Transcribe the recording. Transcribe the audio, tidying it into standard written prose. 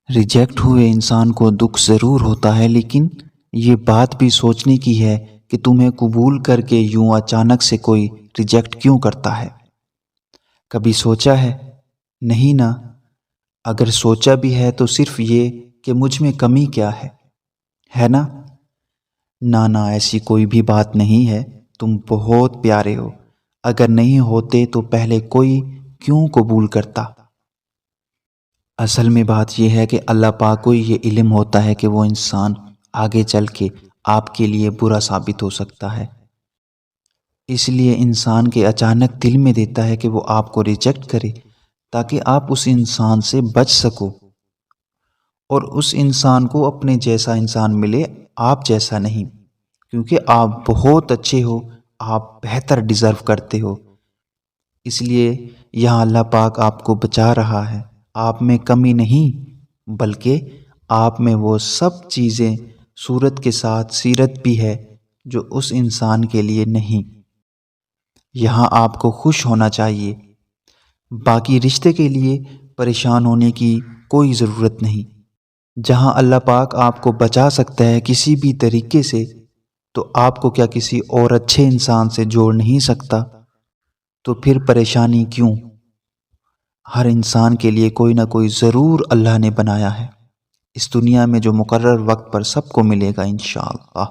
Reject ہوئے انسان کو دکھ ضرور ہوتا ہے، لیکن یہ بات بھی سوچنے کی ہے کہ تمہیں قبول کر کے یوں اچانک سے کوئی ریجیکٹ کیوں کرتا ہے؟ کبھی سوچا ہے؟ نہیں نا؟ اگر سوچا بھی ہے تو صرف یہ کہ مجھ میں کمی کیا ہے نا؟ نا ایسی کوئی بھی بات نہیں ہے، تم بہت پیارے ہو۔ اگر نہیں ہوتے تو پہلے کوئی کیوں قبول کرتا؟ اصل میں بات یہ ہے کہ اللہ پاک کو یہ علم ہوتا ہے کہ وہ انسان آگے چل کے آپ کے لیے برا ثابت ہو سکتا ہے، اس لیے انسان کے اچانک دل میں دیتا ہے کہ وہ آپ کو ریجیکٹ کرے تاکہ آپ اس انسان سے بچ سکو اور اس انسان کو اپنے جیسا انسان ملے، آپ جیسا نہیں، کیونکہ آپ بہت اچھے ہو، آپ بہتر ڈیزرو کرتے ہو۔ اس لیے یہاں اللہ پاک آپ کو بچا رہا ہے، آپ میں کمی نہیں بلکہ آپ میں وہ سب چیزیں صورت کے ساتھ سیرت بھی ہے جو اس انسان کے لیے نہیں۔ یہاں آپ کو خوش ہونا چاہیے، باقی رشتے کے لیے پریشان ہونے کی کوئی ضرورت نہیں۔ جہاں اللہ پاک آپ کو بچا سکتا ہے کسی بھی طریقے سے، تو آپ کو کیا کسی اور اچھے انسان سے جوڑ نہیں سکتا؟ تو پھر پریشانی کیوں؟ ہر انسان کے لیے کوئی نہ کوئی ضرور اللہ نے بنایا ہے، اس دنیا میں جو مقرر وقت پر سب کو ملے گا انشاءاللہ۔